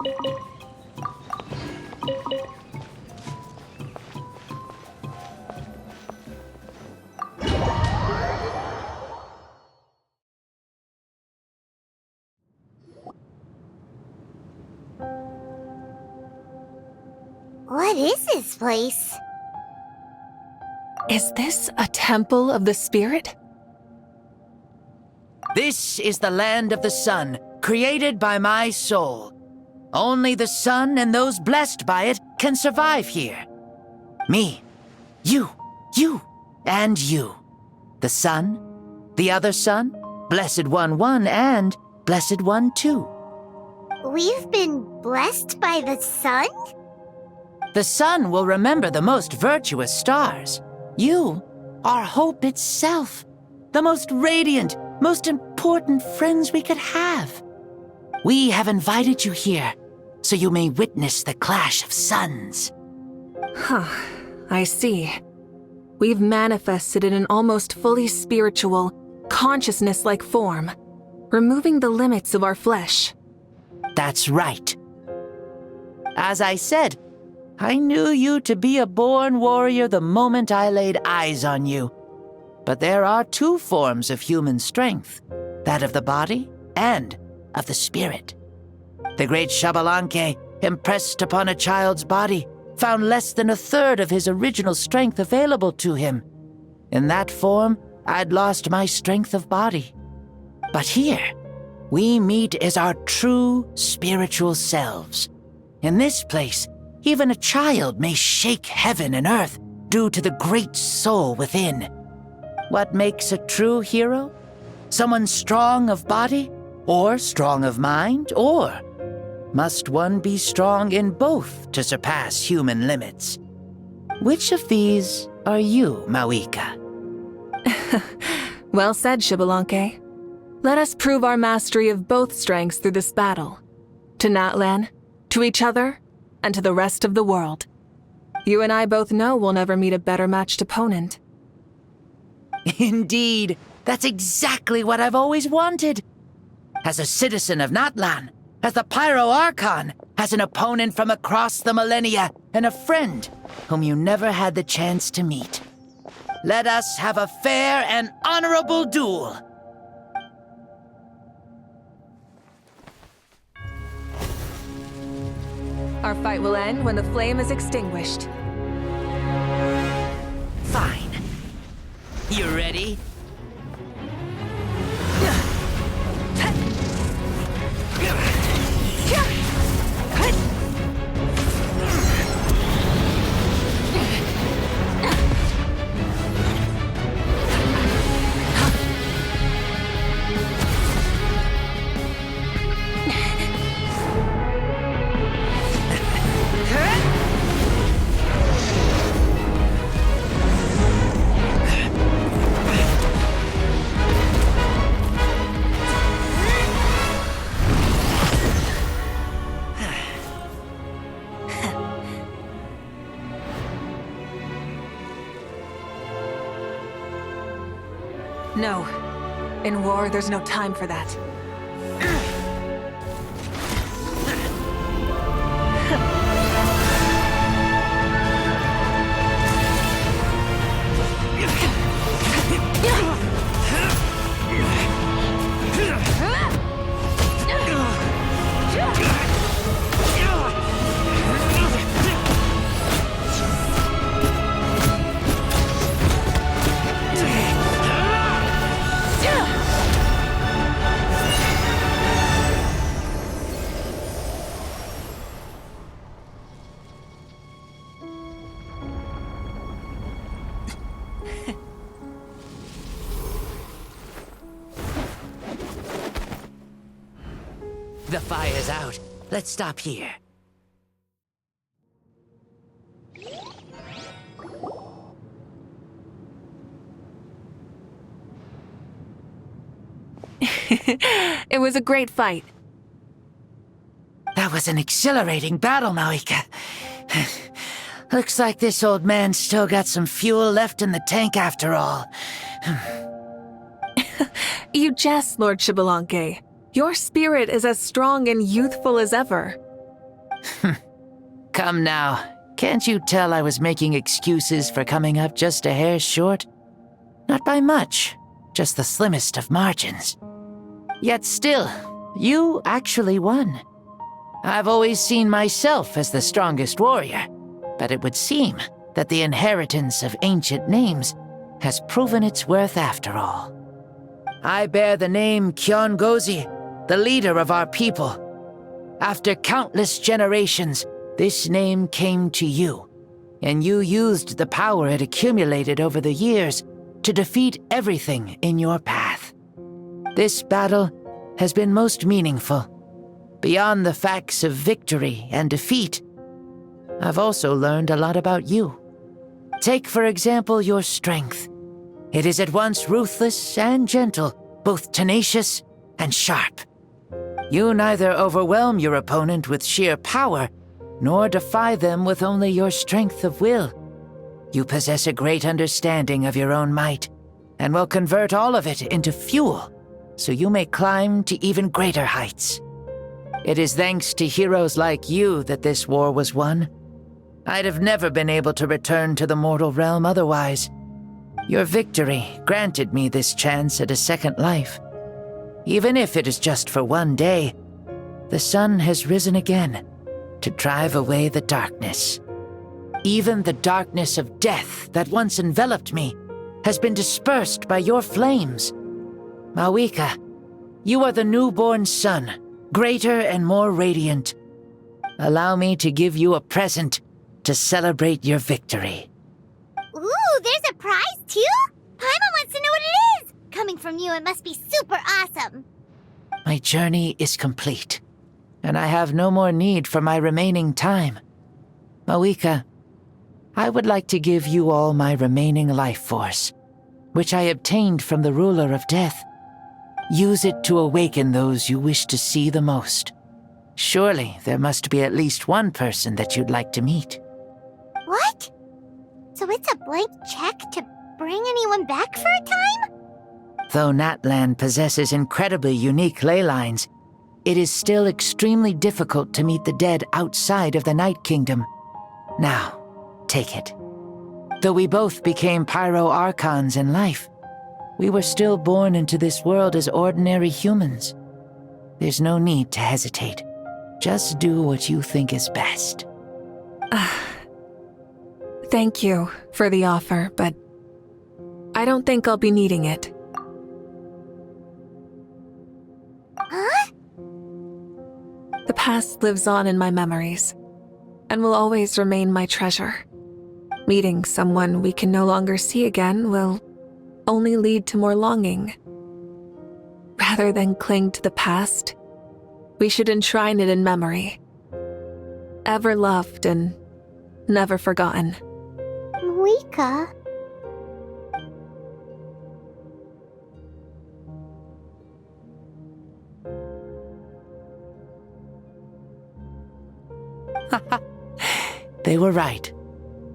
What is this place? Is this a temple of the spirit? This is the land of the sun, created by my soul. Only the sun and those blessed by it can survive here. Me, you, and you. The sun, the other sun, Blessed One 1, and Blessed One 2. We've been blessed by the sun? The sun will remember the most virtuous stars. You are hope itself, the most radiant, most important friends we could have. We have invited you here, so you may witness the clash of suns. Huh, I see. We've manifested in an almost fully spiritual, consciousness-like form, removing the limits of our flesh. That's right. As I said, I knew you to be a born warrior the moment I laid eyes on you. But there are two forms of human strength, that of the body and of the spirit. The great Xbalanque, impressed upon a child's body, found less than a third of his original strength available to him. In that form, I'd lost my strength of body. But here, we meet as our true spiritual selves. In this place, even a child may shake heaven and earth due to the great soul within. What makes a true hero? Someone strong of body, or strong of mind, or must one be strong in both to surpass human limits? Which of these are you, Mavueka? Well said, Xbalanque. Let us prove our mastery of both strengths through this battle. To Natlan, to each other, and to the rest of the world. You and I both know we'll never meet a better matched opponent. Indeed, that's exactly what I've always wanted. As a citizen of Natlan, as the Pyro Archon, as an opponent from across the millennia, and a friend whom you never had the chance to meet. Let us have a fair and honorable duel. Our fight will end when the flame is extinguished. Fine. You ready? No. In war, there's no time for that. The fire's out. Let's stop here. It was a great fight. That was an exhilarating battle, Mavueka. Looks like this old man's still got some fuel left in the tank after all. You jest, Lord Xbalanque. Your spirit is as strong and youthful as ever. Come now, can't you tell I was making excuses for coming up just a hair short? Not by much, just the slimmest of margins. Yet still, you actually won. I've always seen myself as the strongest warrior, but it would seem that the inheritance of ancient names has proven its worth after all. I bear the name Kiongozi, the leader of our people. After countless generations, this name came to you, and you used the power it accumulated over the years to defeat everything in your path. This battle has been most meaningful. Beyond the facts of victory and defeat, I've also learned a lot about you. Take, for example, your strength. It is at once ruthless and gentle, both tenacious and sharp. You neither overwhelm your opponent with sheer power, nor defy them with only your strength of will. You possess a great understanding of your own might, and will convert all of it into fuel, so you may climb to even greater heights. It is thanks to heroes like you that this war was won. I'd have never been able to return to the mortal realm otherwise. Your victory granted me this chance at a second life. Even if it is just for one day, the sun has risen again to drive away the darkness. Even the darkness of death that once enveloped me has been dispersed by your flames. Mavueka, you are the newborn sun, greater and more radiant. Allow me to give you a present to celebrate your victory. Ooh, there's a prize too? Paimon wants to know what it is! Coming from you, it must be super awesome. My journey is complete, and I have no more need for my remaining time. Mavueka, I would like to give you all my remaining life force, which I obtained from the ruler of death. Use it to awaken those you wish to see the most. Surely there must be at least one person that you'd like to meet. What? So it's a blank check to bring anyone back for a time? Though Natlan possesses incredibly unique ley lines, it is still extremely difficult to meet the dead outside of the Night Kingdom. Now, take it. Though we both became Pyro-Archons in life, we were still born into this world as ordinary humans. There's no need to hesitate. Just do what you think is best. Thank you for the offer, but I don't think I'll be needing it. Huh? The past lives on in my memories, and will always remain my treasure. Meeting someone we can no longer see again will only lead to more longing. Rather than cling to the past, we should enshrine it in memory. Ever loved and never forgotten. Mavueka. They were right.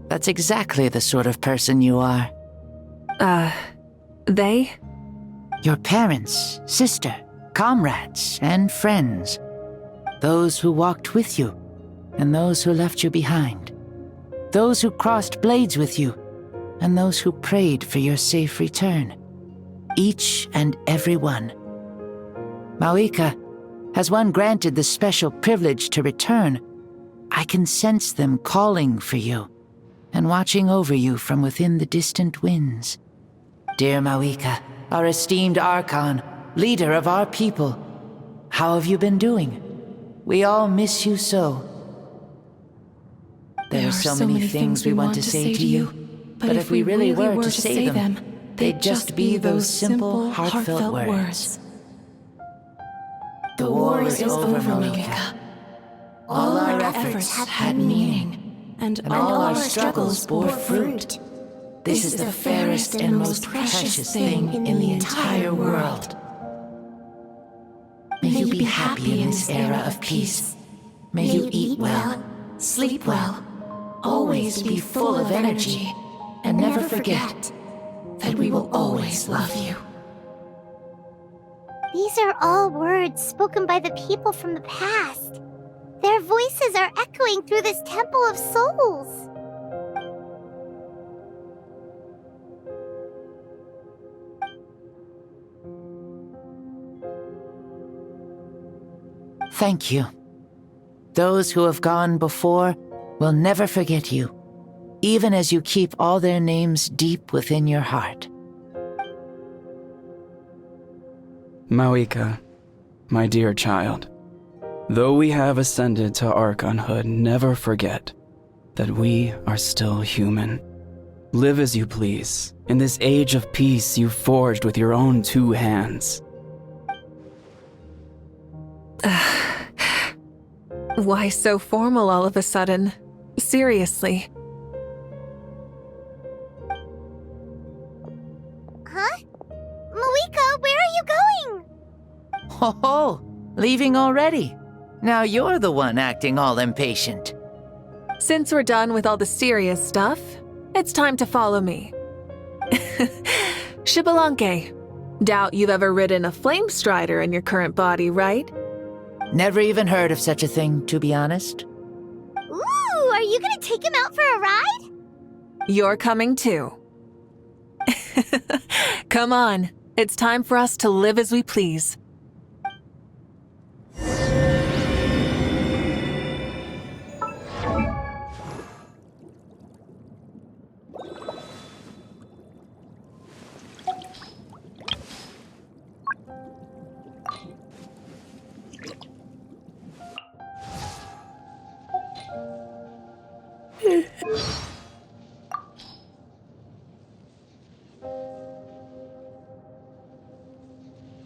That's exactly the sort of person you are. They? Your parents, sister, comrades, and friends. Those who walked with you, and those who left you behind. Those who crossed blades with you, and those who prayed for your safe return. Each and every one. Mavueka, has one granted the special privilege to return, I can sense them calling for you, and watching over you from within the distant winds. Dear Mavueka, our esteemed Archon, leader of our people, how have you been doing? We all miss you so. There are so many things we want to say to you, but if we really were to say them, they'd just be those simple, heartfelt words. The war is over, Mavueka. All our efforts had meaning, and all our struggles bore fruit. This is the fairest and most precious thing in the entire world. May you be happy in this era of peace. May you eat well, sleep well, always be full of energy, and never forget that we will always love you. These are all words spoken by the people from the past. Their voices are echoing through this Temple of Souls. Thank you. Those who have gone before will never forget you, even as you keep all their names deep within your heart. Mavueka, my dear child, though we have ascended to Archonhood, never forget that we are still human. Live as you please, in this age of peace you forged with your own 2 hands. Why so formal all of a sudden? Seriously. Huh? Mavueka, where are you going? Ho ho! Leaving already? Now you're the one acting all impatient. Since we're done with all the serious stuff, it's time to follow me. Shibalanke, doubt you've ever ridden a flame strider in your current body, right? Never even heard of such a thing, to be honest. Ooh, are you gonna take him out for a ride? You're coming too. Come on, it's time for us to live as we please.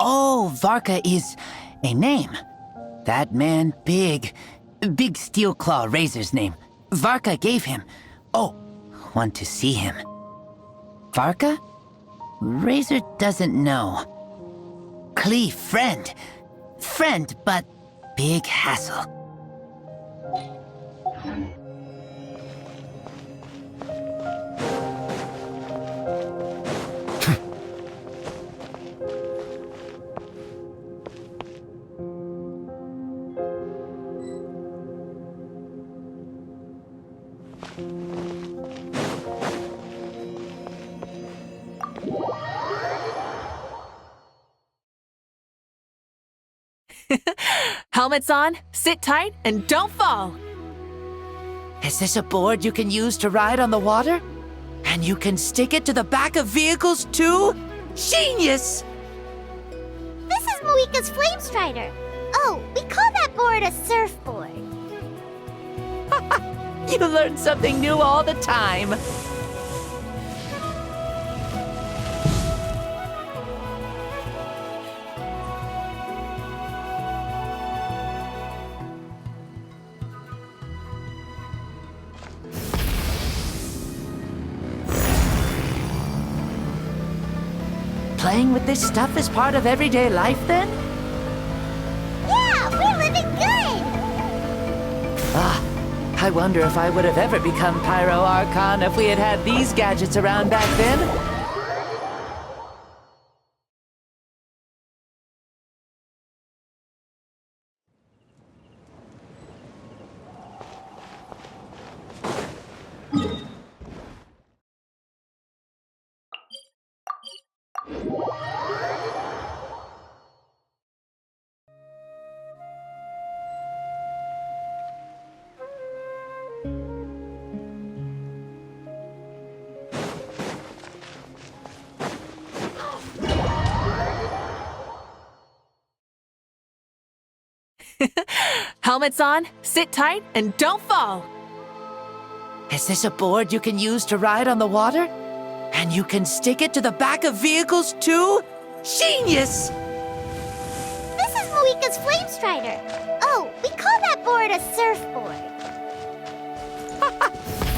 Oh, Varka is a name. That man, big Steel Claw Razor's name. Varka gave him. Oh, want to see him. Varka? Razor doesn't know. Klee, friend. Friend, but big hassle. Helmets on, sit tight, and don't fall! Is this a board you can use to ride on the water? And you can stick it to the back of vehicles too? Genius! This is Mavueka's Flame Strider. Oh, we call that board a surfboard. You learn something new all the time. Playing with this stuff is part of everyday life, then? Yeah, we're living good! I wonder if I would have ever become Pyro Archon if we had had these gadgets around back then. Helmets on, sit tight, and don't fall! Is this a board you can use to ride on the water? And you can stick it to the back of vehicles too? Genius! This is Mavueka's Flame Strider. Oh, we call that board a surfboard.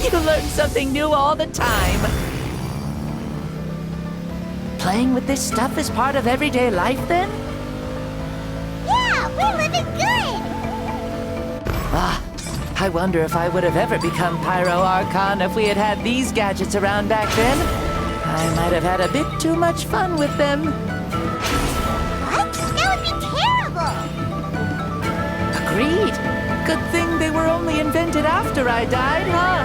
You learn something new all the time. Playing with this stuff is part of everyday life, then? Yeah, we're living good! I wonder if I would have ever become Pyro Archon if we had had these gadgets around back then. I might have had a bit too much fun with them. What? That would be terrible! Agreed. Good after I died, huh?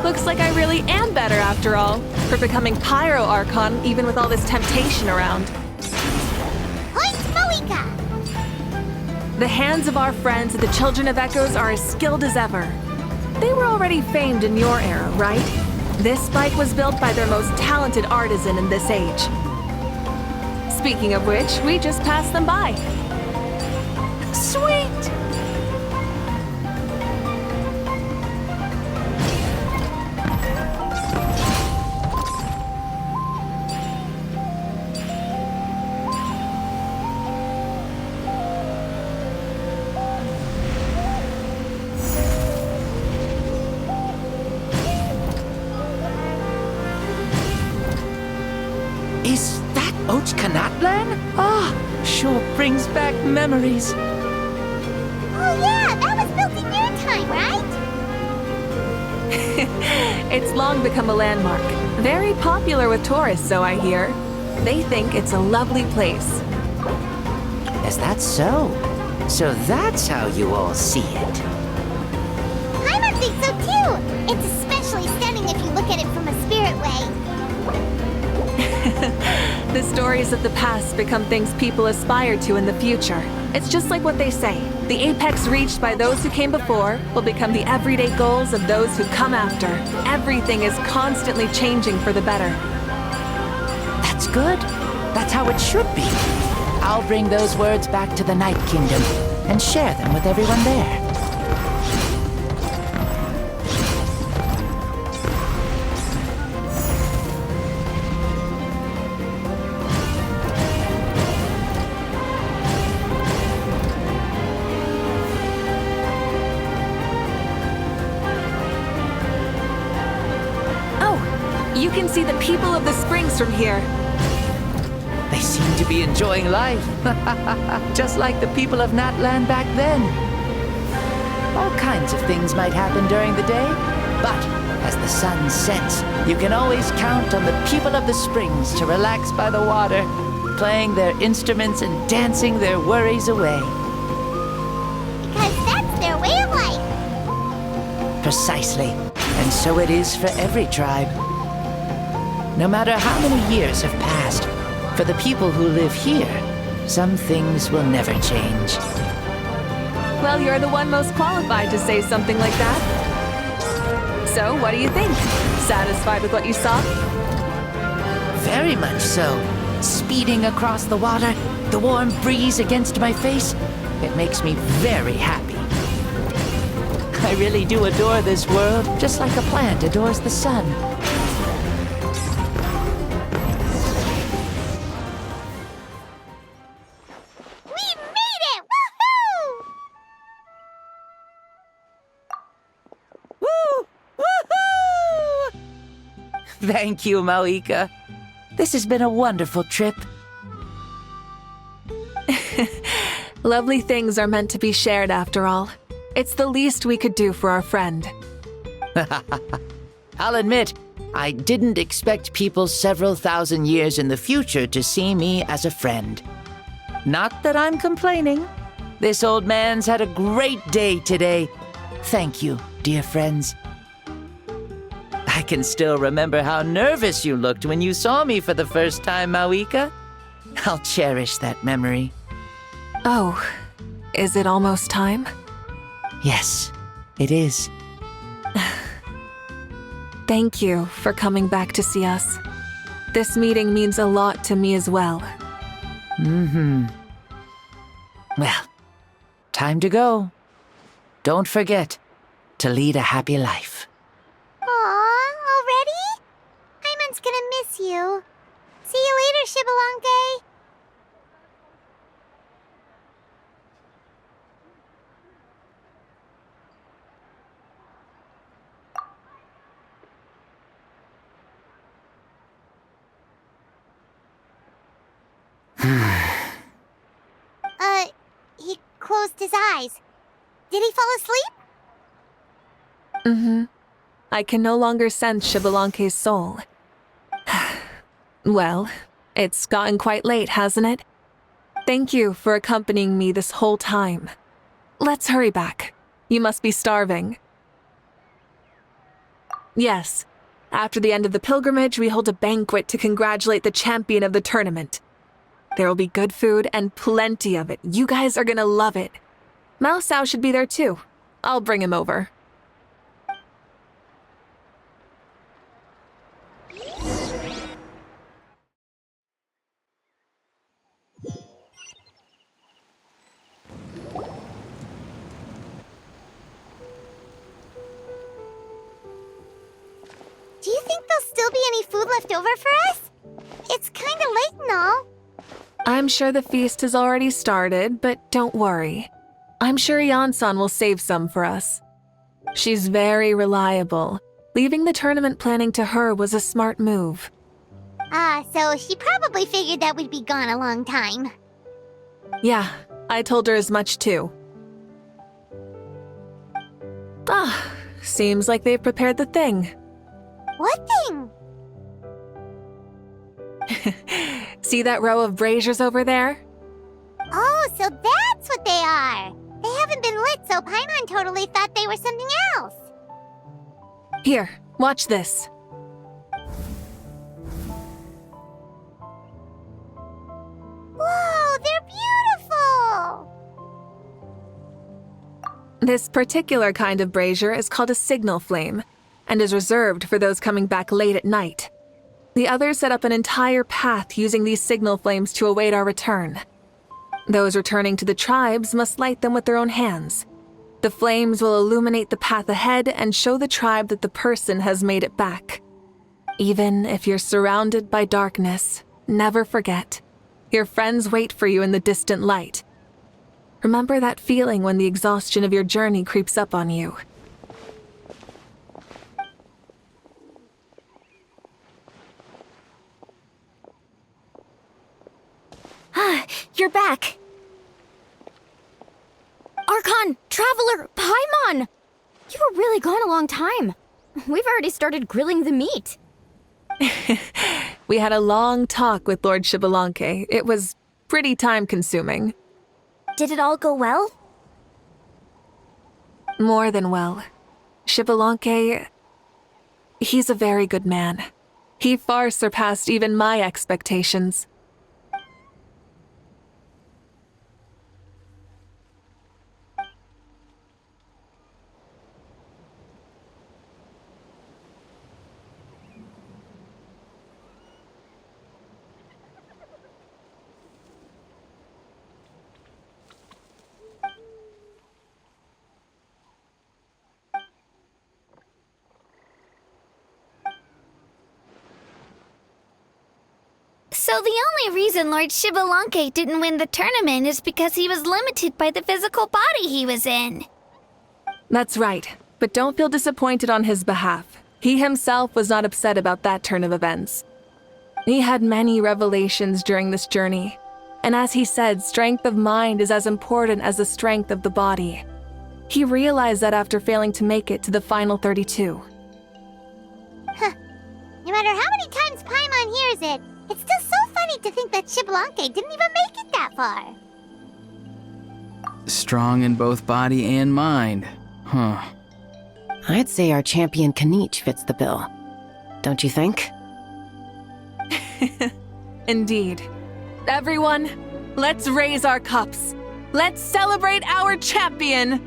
Looks like I really am better after all, for becoming Pyro Archon even with all this temptation around. Point Mavueka! The hands of our friends the Children of Echoes are as skilled as ever. They were already famed in your era, right? This bike was built by their most talented artisan in this age. Speaking of which, we just passed them by. Sweet! Is that Ochkanatlan? Ah, sure brings back memories. Oh yeah, that was built in your time, right? It's long become a landmark. Very popular with tourists, so I hear. They think it's a lovely place. Is that so? So that's how you all see it. Paimon thinks so too! It's especially stunning if you look at it from a spirit way. The stories of the past become things people aspire to in the future. It's just like what they say. The apex reached by those who came before will become the everyday goals of those who come after. Everything is constantly changing for the better. That's good. That's how it should be. I'll bring those words back to the Night Kingdom and share them with everyone there. You can see the people of the springs from here. They seem to be enjoying life. Just like the people of Natlan back then. All kinds of things might happen during the day, but as the sun sets, you can always count on the people of the springs to relax by the water, playing their instruments and dancing their worries away. Because that's their way of life. Precisely. And so it is for every tribe. No matter how many years have passed, for the people who live here, some things will never change. Well, you're the one most qualified to say something like that. So, what do you think? Satisfied with what you saw? Very much so. Speeding across the water, the warm breeze against my face, it makes me very happy. I really do adore this world, just like a plant adores the sun. Thank you, Mavueka. This has been a wonderful trip. Lovely things are meant to be shared after all. It's the least we could do for our friend. I'll admit, I didn't expect people several thousand years in the future to see me as a friend. Not that I'm complaining. This old man's had a great day today. Thank you, dear friends. I can still remember how nervous you looked when you saw me for the first time, Mavueka. I'll cherish that memory. Oh, is it almost time? Yes, it is. Thank you for coming back to see us. This meeting means a lot to me as well. Well, time to go. Don't forget to lead a happy life. Aw, already? Paimon's gonna miss you. See you later, Shibalonke. He closed his eyes. Did he fall asleep? I can no longer sense Shibalonke's soul. Well, it's gotten quite late, hasn't it? Thank you for accompanying me this whole time. Let's hurry back. You must be starving. Yes. After the end of the pilgrimage, we hold a banquet to congratulate the champion of the tournament. There will be good food and plenty of it. You guys are gonna love it. Mausau should be there too. I'll bring him over. Do you think there'll still be any food left over for us? It's kinda late and all. I'm sure the feast has already started, but don't worry. I'm sure Yansan will save some for us. She's very reliable. Leaving the tournament planning to her was a smart move. So she probably figured that we'd be gone a long time. Yeah, I told her as much too. Seems like they've prepared the thing. What thing? See that row of braziers over there? Oh, so that's what they are. They haven't been lit, so Paimon totally thought they were something else. Here, watch this. Whoa, they're beautiful! This particular kind of brazier is called a signal flame, and is reserved for those coming back late at night. The others set up an entire path using these signal flames to await our return. Those returning to the tribes must light them with their own hands. The flames will illuminate the path ahead and show the tribe that the person has made it back. Even if you're surrounded by darkness, never forget. Your friends wait for you in the distant light. Remember that feeling when the exhaustion of your journey creeps up on you. You're back. Archon, Traveler, Paimon! You were really gone a long time. We've already started grilling the meat. We had a long talk with Lord Xbalanque. It was pretty time-consuming. Did it all go well? More than well. Xbalanque, he's a very good man. He far surpassed even my expectations. So the only reason Lord Xbalanque didn't win the tournament is because he was limited by the physical body he was in. That's right, but don't feel disappointed on his behalf. He himself was not upset about that turn of events. He had many revelations during this journey, and as he said, strength of mind is as important as the strength of the body. He realized that after failing to make it to the final 32. No matter how many times Paimon hears it, it's still so funny to think that Xbalanque didn't even make it that far. Strong in both body and mind. Huh. I'd say our champion Kanich fits the bill. Don't you think? Indeed. Everyone, let's raise our cups. Let's celebrate our champion!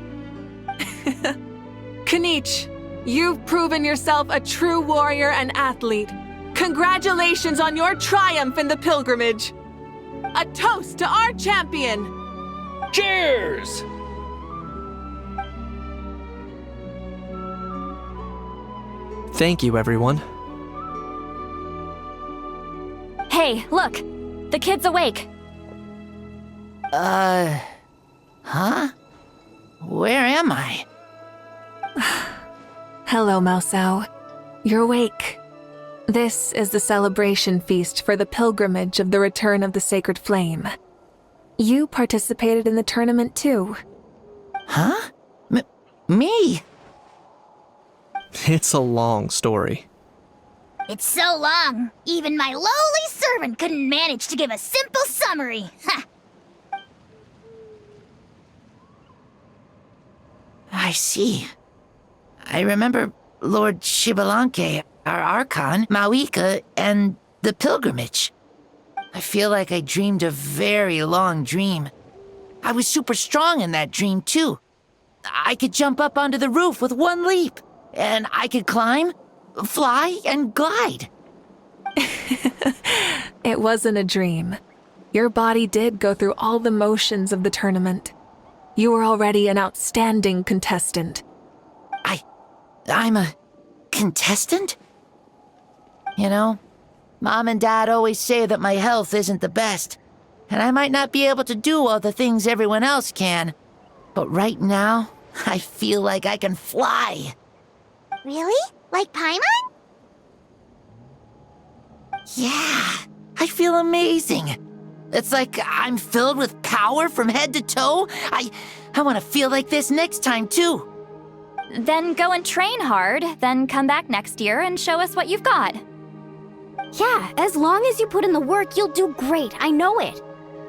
Kanich, you've proven yourself a true warrior and athlete. Congratulations on your triumph in the pilgrimage. A toast to our champion! Cheers! Thank you, everyone. Hey, look! The kid's awake. Huh? Where am I? Hello, Mausau. You're awake. This is the celebration feast for the pilgrimage of the return of the Sacred Flame. You participated in the tournament too. Huh? Me? It's a long story. It's so long, even my lowly servant couldn't manage to give a simple summary. Ha! I see. I remember Lord Shibalanke, our Archon, Mavueka, and the pilgrimage. I feel like I dreamed a very long dream. I was super strong in that dream, too. I could jump up onto the roof with one leap, and I could climb, fly, and glide. It wasn't a dream. Your body did go through all the motions of the tournament. You were already an outstanding contestant. I'm a contestant? You know, Mom and Dad always say that my health isn't the best, and I might not be able to do all the things everyone else can. But right now, I feel like I can fly. Really? Like Paimon? Yeah, I feel amazing. It's like I'm filled with power from head to toe. I want to feel like this next time, too. Then go and train hard, then come back next year and show us what you've got. Yeah, as long as you put in the work, you'll do great. I know it.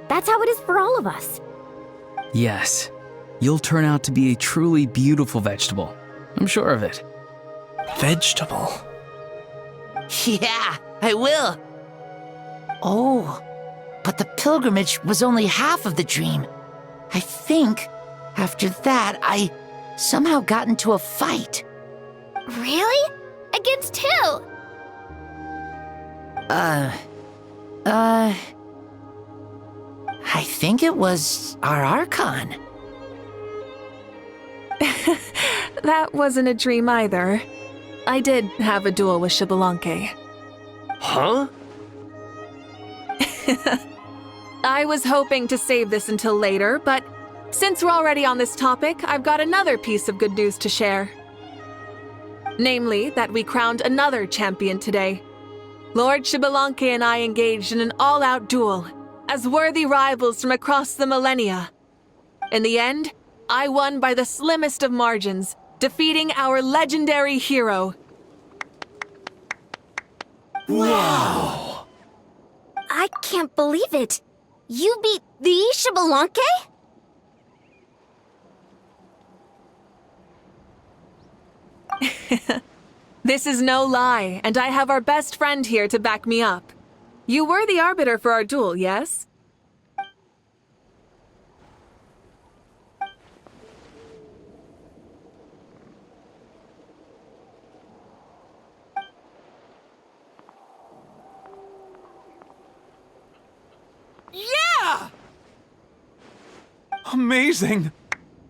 That's how it is for all of us. Yes. You'll turn out to be a truly beautiful vegetable. I'm sure of it. Vegetable. Yeah, I will. Oh, but the pilgrimage was only half of the dream. I think after that, I somehow got into a fight. Really? Against who? I think it was our Archon. That wasn't a dream either. I did have a duel with Shibalanke. Huh? I was hoping to save this until later, but since we're already on this topic, I've got another piece of good news to share. Namely, that we crowned another champion today. Lord Shibalanke and I engaged in an all-out duel, as worthy rivals from across the millennia. In the end, I won by the slimmest of margins, defeating our legendary hero. Wow! I can't believe it. You beat the Shibalanke? This is no lie, and I have our best friend here to back me up. You were the arbiter for our duel, yes? Yeah! Amazing!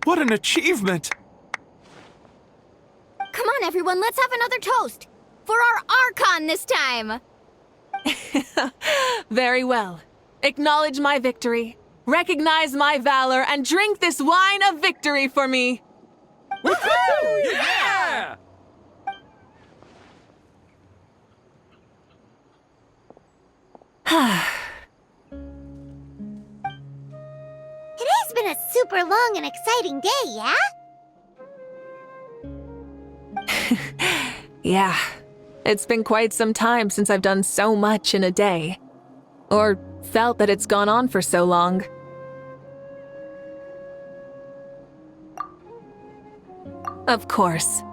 What an achievement! Come on, everyone, let's have another toast. For our Archon this time. Very well. Acknowledge my victory, recognize my valor, and drink this wine of victory for me. Woohoo! Yeah! Today's been a super long and exciting day, yeah? Yeah, it's been quite some time since I've done so much in a day. Or felt that it's gone on for so long. Of course.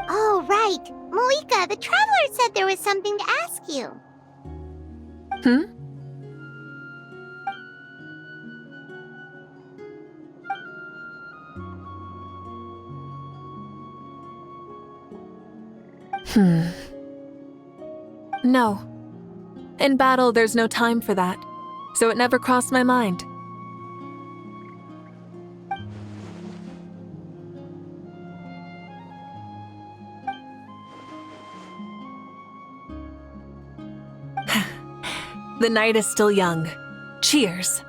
Oh, right. Mavueka, the Traveler said there was something to ask you. Hmm? No. In battle, there's no time for that, so it never crossed my mind. The night is still young. Cheers.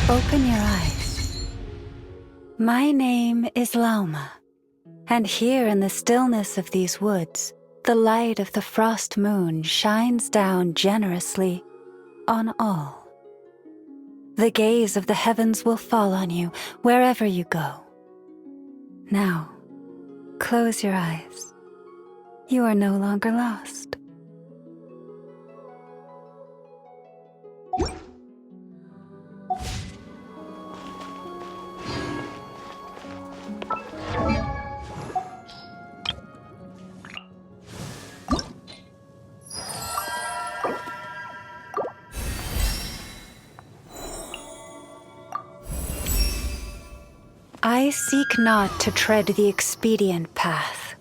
Open your eyes. My name is Lauma, and here in the stillness of these woods, the light of the frost moon shines down generously on all. The gaze of the heavens will fall on you wherever you go. Now, close your eyes. You are no longer lost. I seek not to tread the expedient path.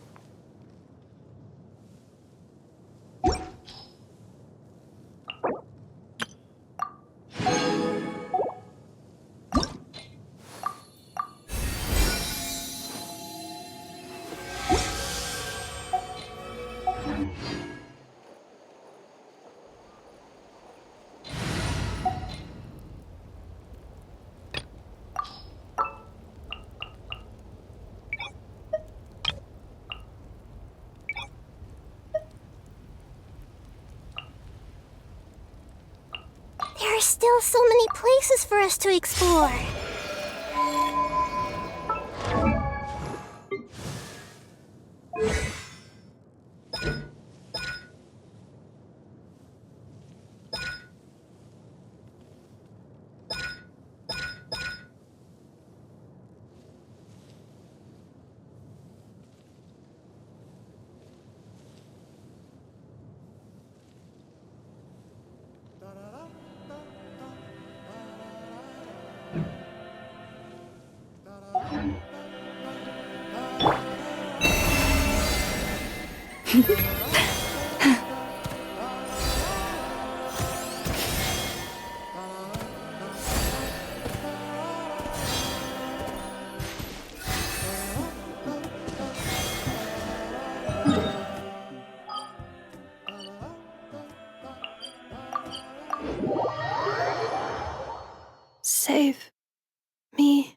There are still so many places for us to explore. Save me.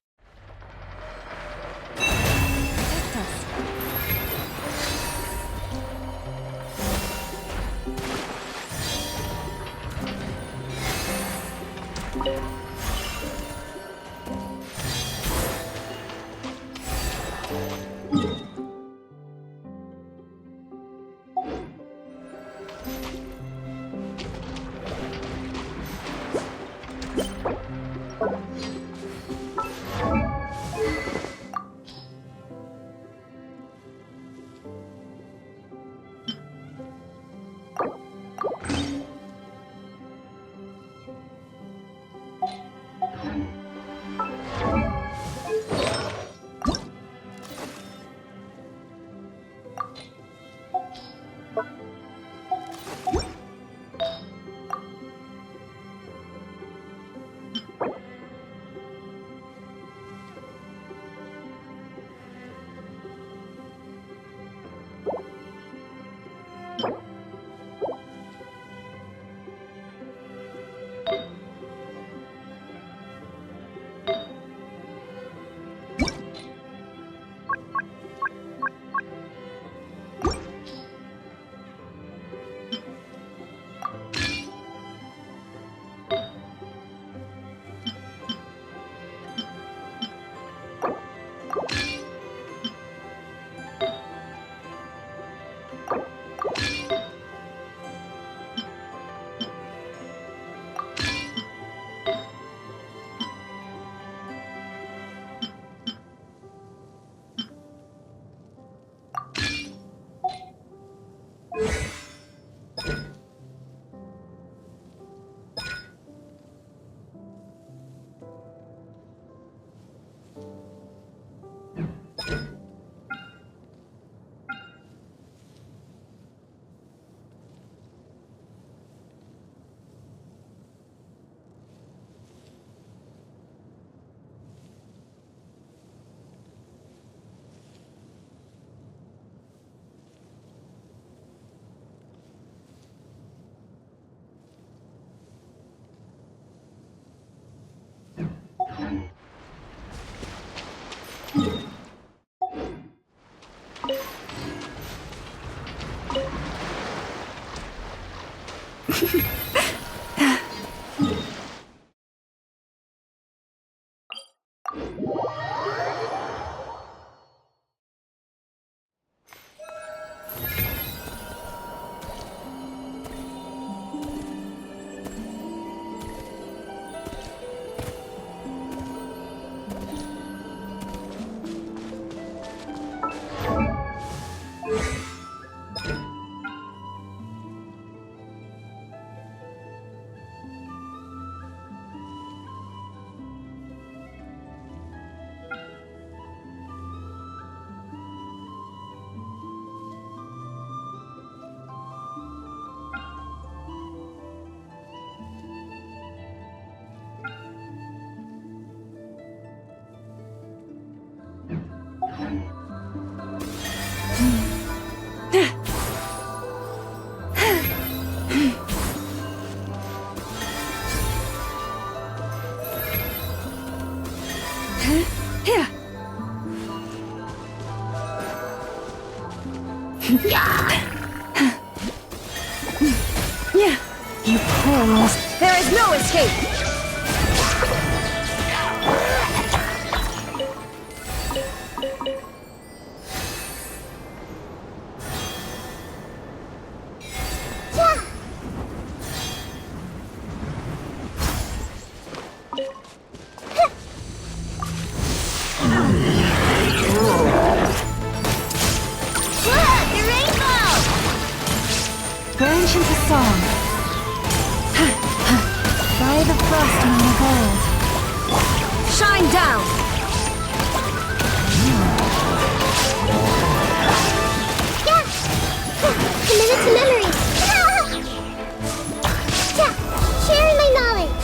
You poor lost. There is no escape! Branch into song. By the frost on the gold. Shine down! Committed to memory. Sharing my knowledge.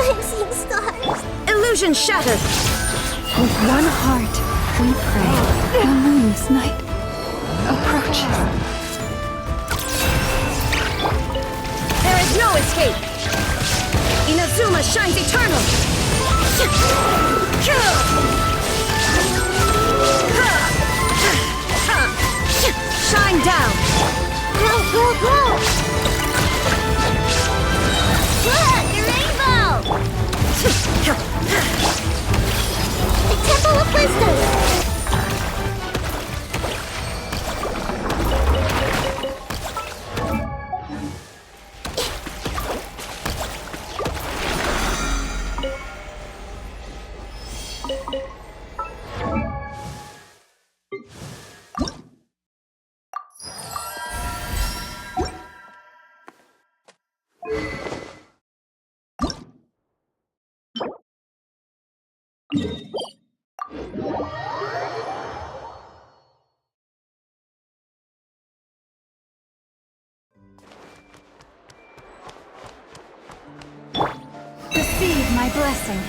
I'm seeing stars. Illusion shattered! With one heart, we pray. The moon's night approaches. There is no escape! Inazuma shines eternal! Shine down! Glow, glow, glow! Look, a rainbow! The Temple of Wisdom! Receive my blessing.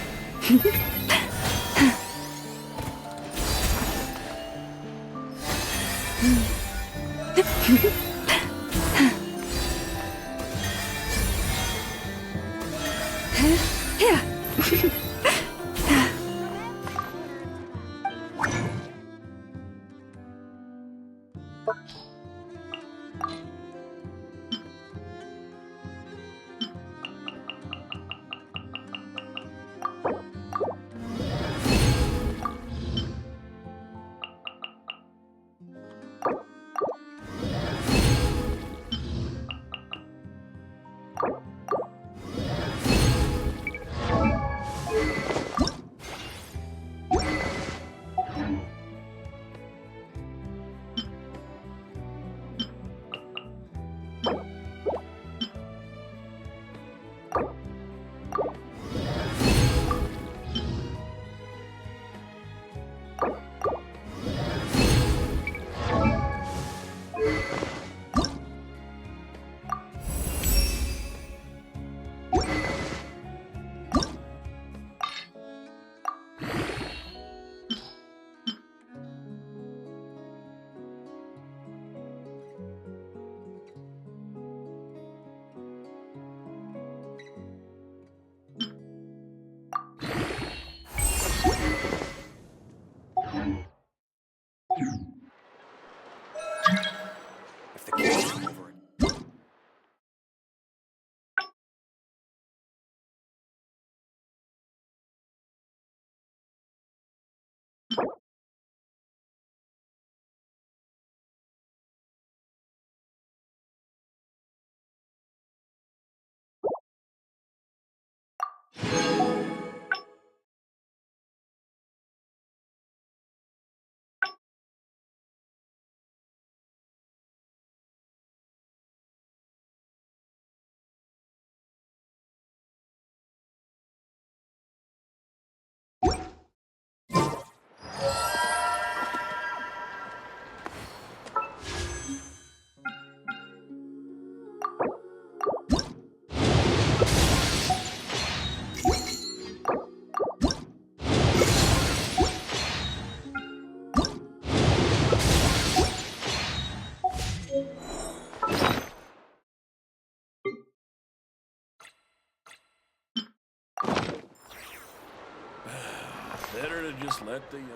Better to just let the young...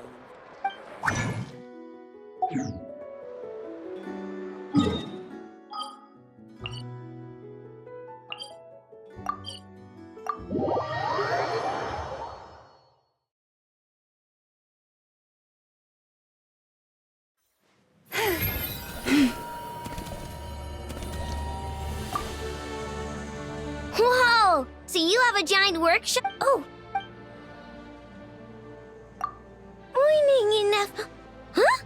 Whoa! So you have a giant workshop? Oh. Morning enough. Huh?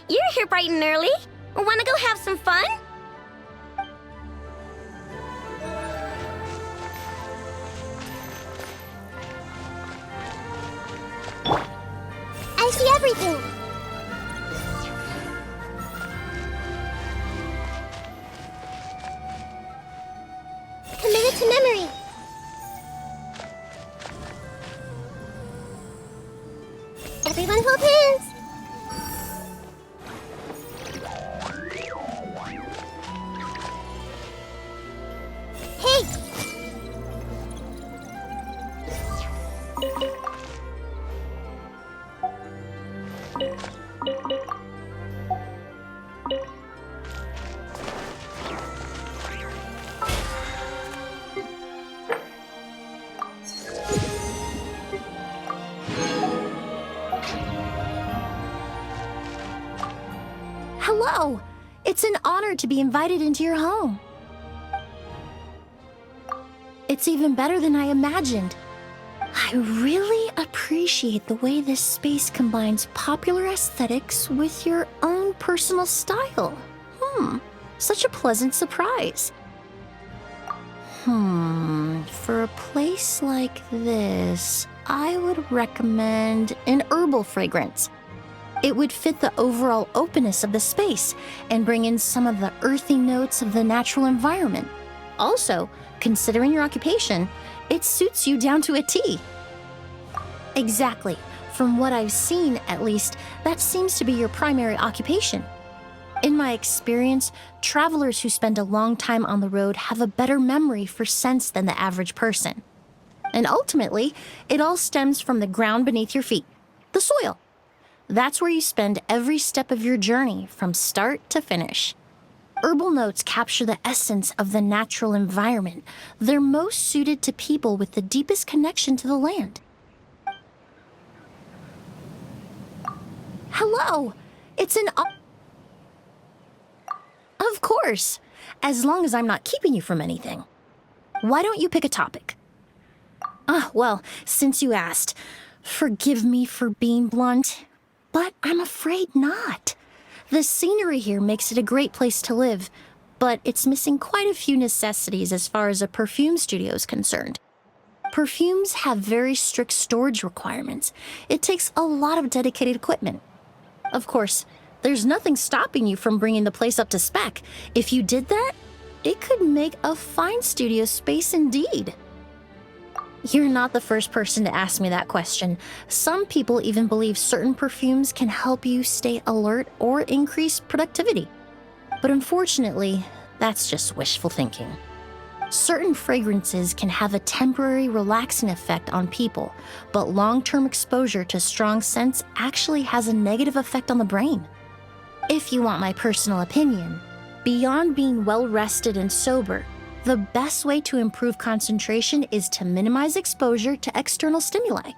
You're here bright and early. Wanna go have some fun? I see everything. Commit it to memory. Everyone hold hands. Hey! Hello! It's an honor to be invited into your home. It's even better than I imagined. I really appreciate the way this space combines popular aesthetics with your own personal style. Such a pleasant surprise. For a place like this, I would recommend an herbal fragrance. It would fit the overall openness of the space and bring in some of the earthy notes of the natural environment. Also, considering your occupation, it suits you down to a T. Exactly. From what I've seen, at least, that seems to be your primary occupation. In my experience, travelers who spend a long time on the road have a better memory for scents than the average person. And ultimately, it all stems from the ground beneath your feet, the soil. That's where you spend every step of your journey from start to finish. Herbal notes capture the essence of the natural environment. They're most suited to people with the deepest connection to the land. Hello! It's an... Of course, as long as I'm not keeping you from anything. Why don't you pick a topic? Well, since you asked, forgive me for being blunt, but I'm afraid not. The scenery here makes it a great place to live, but it's missing quite a few necessities as far as a perfume studio is concerned. Perfumes have very strict storage requirements. It takes a lot of dedicated equipment. Of course, there's nothing stopping you from bringing the place up to spec. If you did that, it could make a fine studio space indeed. You're not the first person to ask me that question. Some people even believe certain perfumes can help you stay alert or increase productivity. But unfortunately, that's just wishful thinking. Certain fragrances can have a temporary relaxing effect on people, but long-term exposure to strong scents actually has a negative effect on the brain. If you want my personal opinion, beyond being well-rested and sober, the best way to improve concentration is to minimize exposure to external stimuli.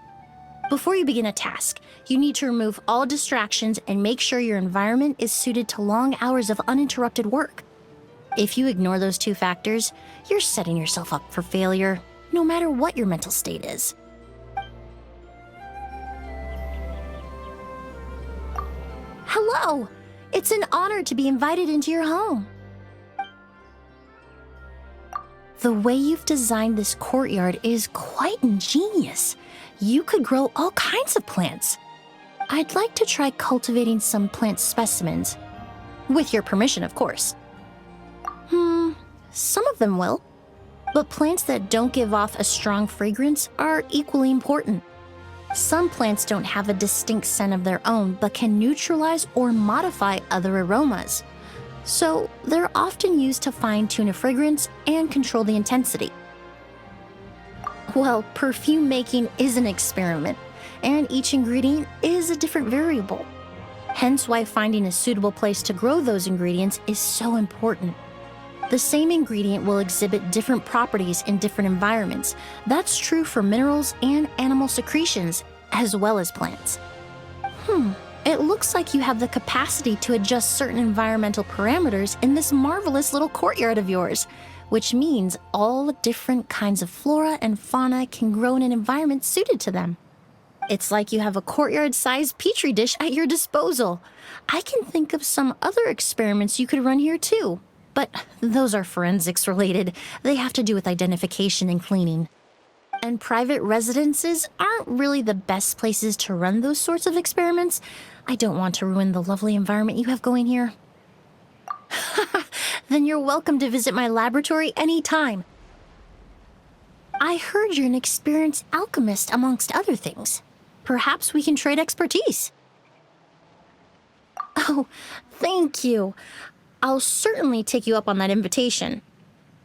Before you begin a task, you need to remove all distractions and make sure your environment is suited to long hours of uninterrupted work. If you ignore those two factors, you're setting yourself up for failure, no matter what your mental state is. Hello! It's an honor to be invited into your home. The way you've designed this courtyard is quite ingenious. You could grow all kinds of plants. I'd like to try cultivating some plant specimens. With your permission, of course. Some of them will. But plants that don't give off a strong fragrance are equally important. Some plants don't have a distinct scent of their own, but can neutralize or modify other aromas. So they're often used to fine-tune a fragrance and control the intensity. Well, perfume making is an experiment, and each ingredient is a different variable. Hence why finding a suitable place to grow those ingredients is so important. The same ingredient will exhibit different properties in different environments. That's true for minerals and animal secretions, as well as plants. It looks like you have the capacity to adjust certain environmental parameters in this marvelous little courtyard of yours, which means all different kinds of flora and fauna can grow in an environment suited to them. It's like you have a courtyard-sized petri dish at your disposal. I can think of some other experiments you could run here too, but those are forensics related. They have to do with identification and cleaning. And private residences aren't really the best places to run those sorts of experiments. I don't want to ruin the lovely environment you have going here. Then you're welcome to visit my laboratory anytime. I heard you're an experienced alchemist, amongst other things. Perhaps we can trade expertise. Oh, thank you. I'll certainly take you up on that invitation.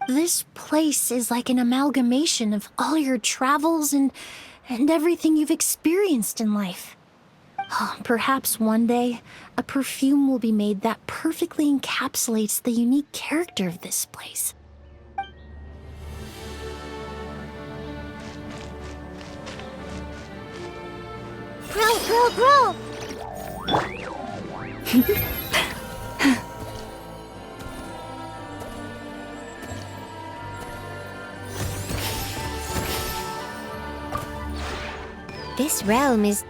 This place is like an amalgamation of all your travels and everything you've experienced in life. Perhaps one day, a perfume will be made that perfectly encapsulates the unique character of this place. Grow! This realm is...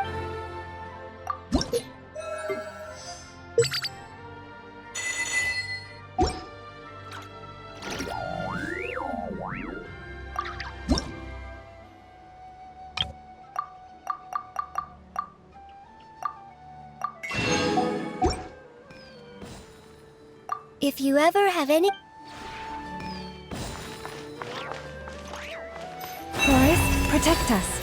If you ever have any... Forest, protect us.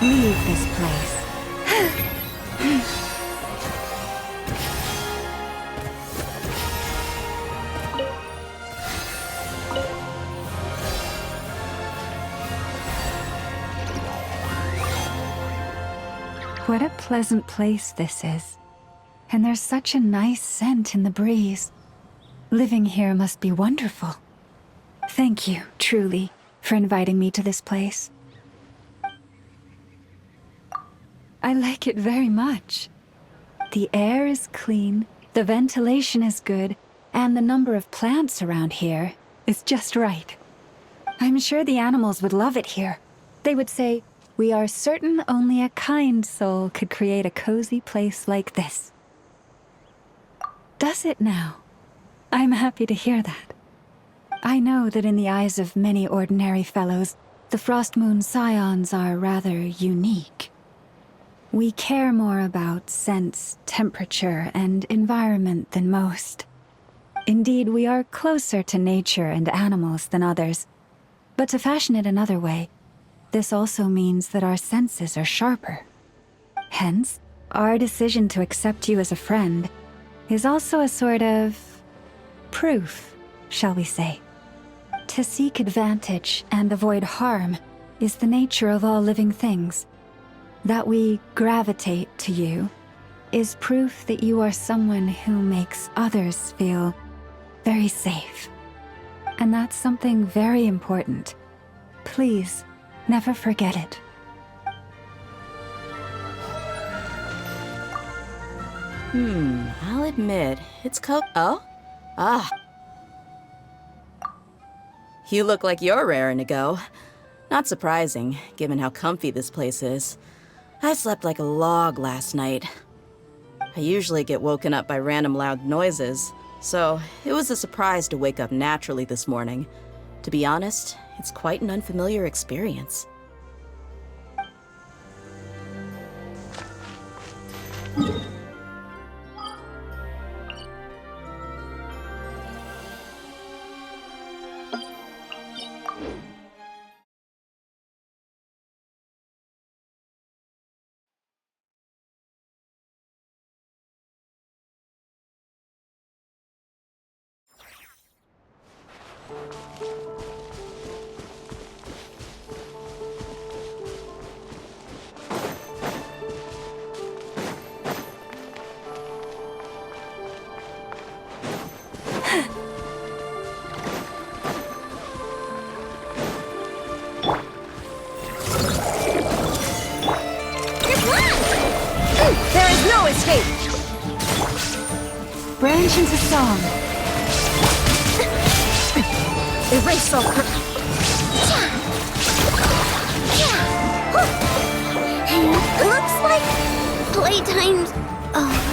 Leave this place. What a pleasant place this is. And there's such a nice scent in the breeze. Living here must be wonderful. Thank you, truly, for inviting me to this place. I like it very much. The air is clean, the ventilation is good, and the number of plants around here is just right. I'm sure the animals would love it here. They would say, "We are certain only a kind soul could create a cozy place like this." Does it now? I'm happy to hear that. I know that in the eyes of many ordinary fellows, the Frost Moon Scions are rather unique. We care more about sense, temperature, and environment than most. Indeed, we are closer to nature and animals than others. But to fashion it another way, this also means that our senses are sharper. Hence, our decision to accept you as a friend is also a sort of proof, shall we say. To seek advantage and avoid harm is the nature of all living things. That we gravitate to you is proof that you are someone who makes others feel very safe. And that's something very important. Please, never forget it. I'll admit, it's Oh? Ah. You look like you're raring to go. Not surprising, given how comfy this place is. I slept like a log last night. I usually get woken up by random loud noises, so it was a surprise to wake up naturally this morning. To be honest, it's quite an unfamiliar experience. There is no escape! Branch into song. Erase all Looks like playtime's over.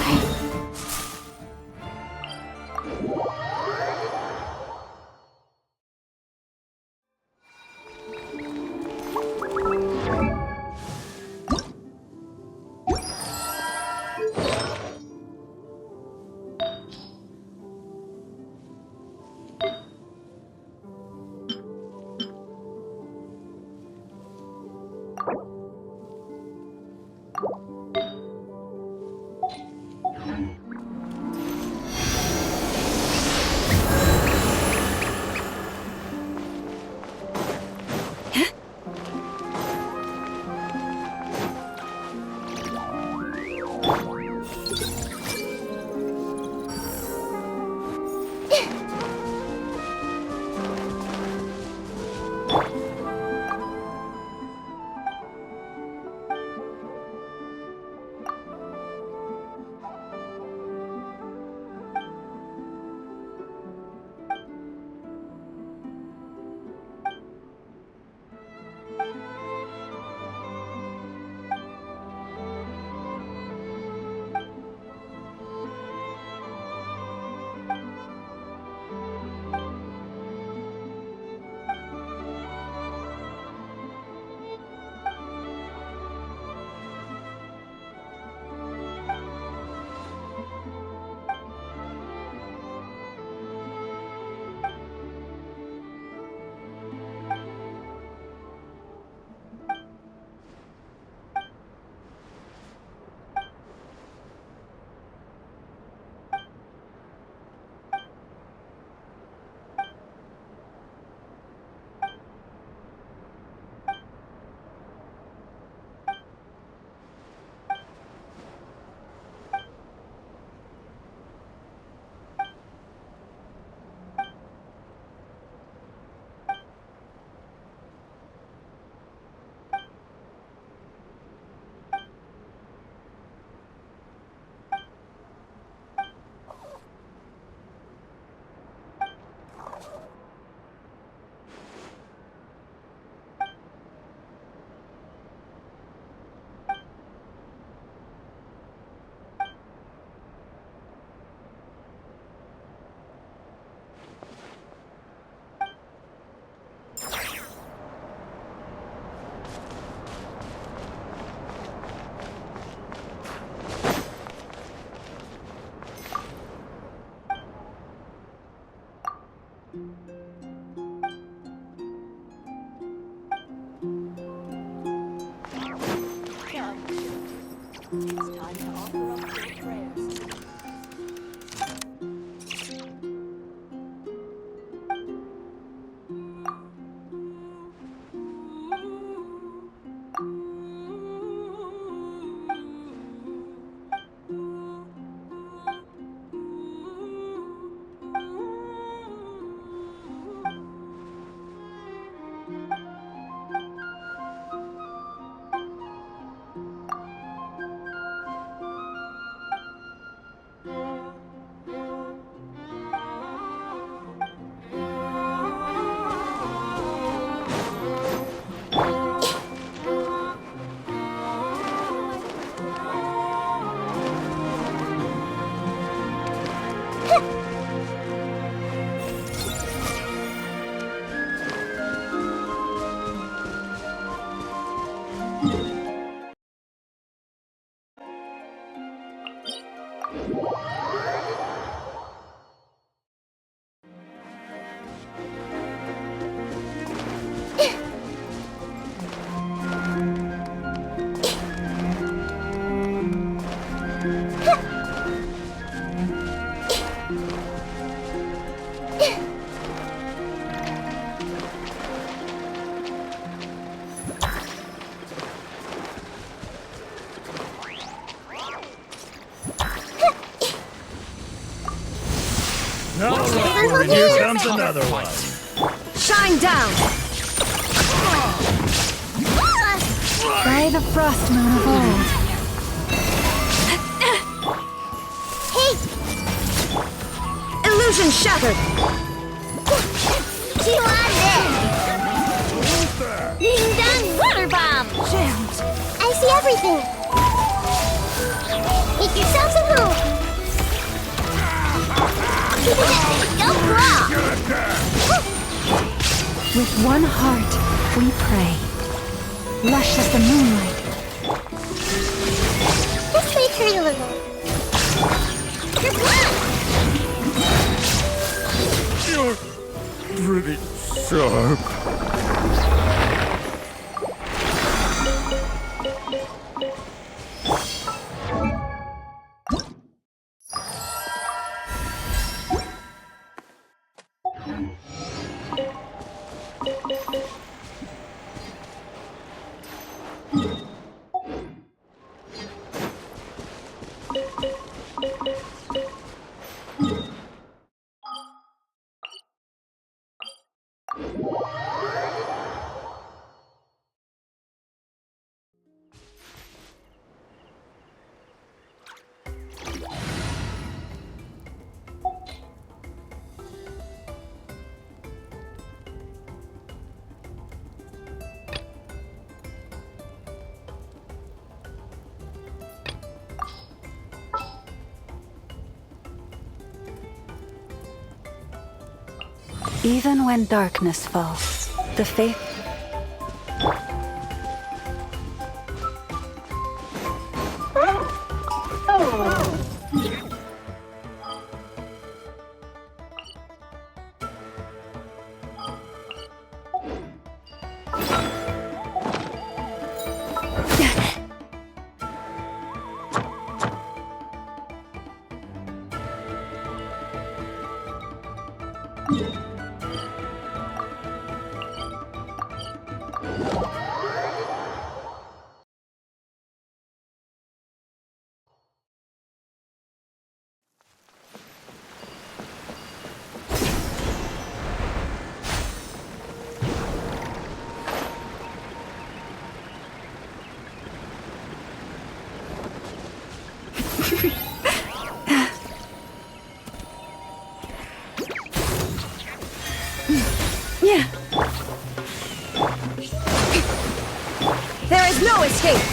comes another one. Shine down! By the frost moon of old. Hey! Illusion shattered! You on this! Ding dong water bomb! Gems! I see everything! Make yourselves at home! Go crawl! With one heart, we pray. Lush as the moonlight. This may hurt a little. You're pretty sharp. Even when darkness falls, the faith. There is no escape!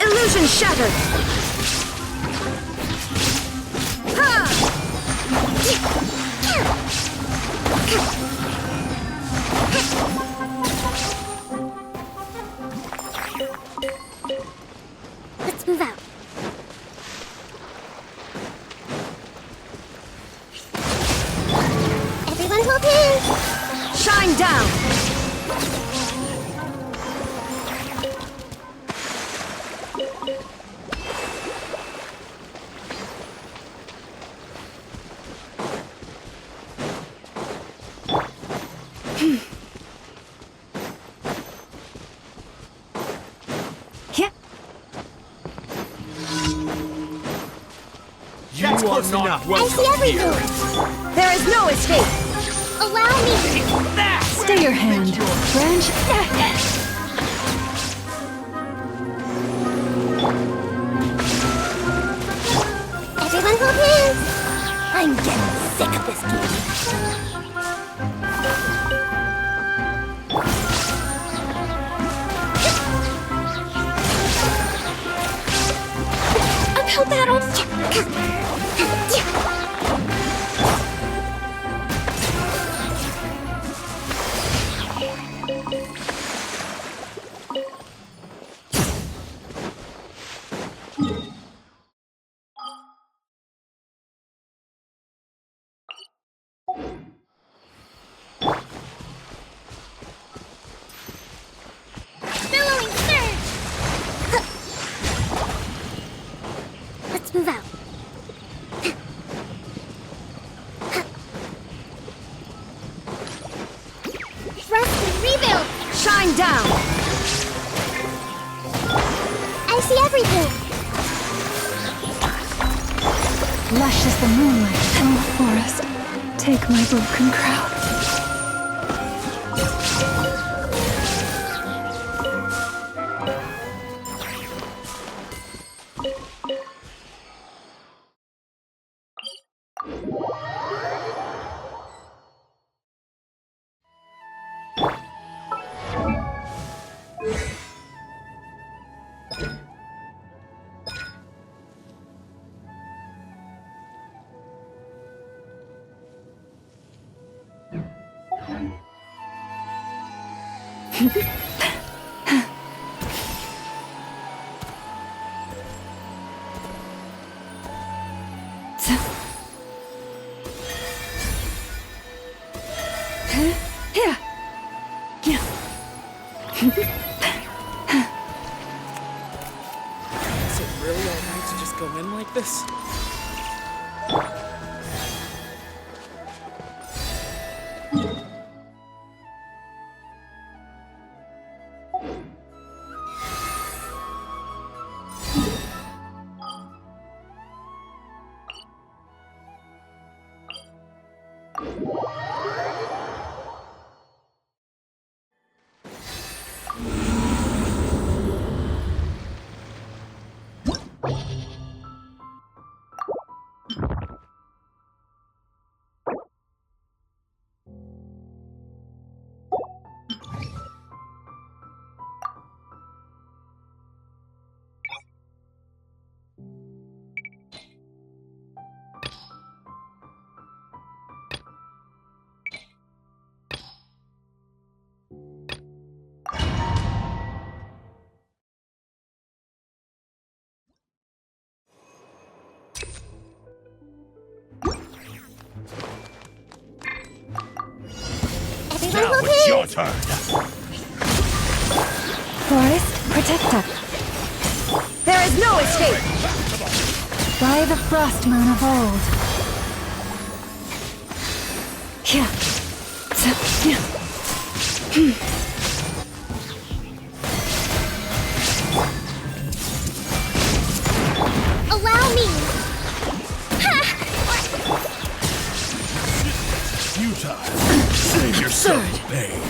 Illusion shattered! Let's move out. Everyone hold hands! Shine down! You are not welcome I see everything! here. There is no escape! Allow me! Stay your hand. Branch. I'm getting sick of this game. Uphill battle! Billowing surge! Let's move out. Rest and rebuild! Shine down! I see everything! Lush as the moonlight in the forest. Take my broken crown. Is it really alright to just go in like this? Now it's your turn. Forest, protect us. There is no escape! By the frost moon of old. Yeah. Allow me! Futile. Save yourself pain.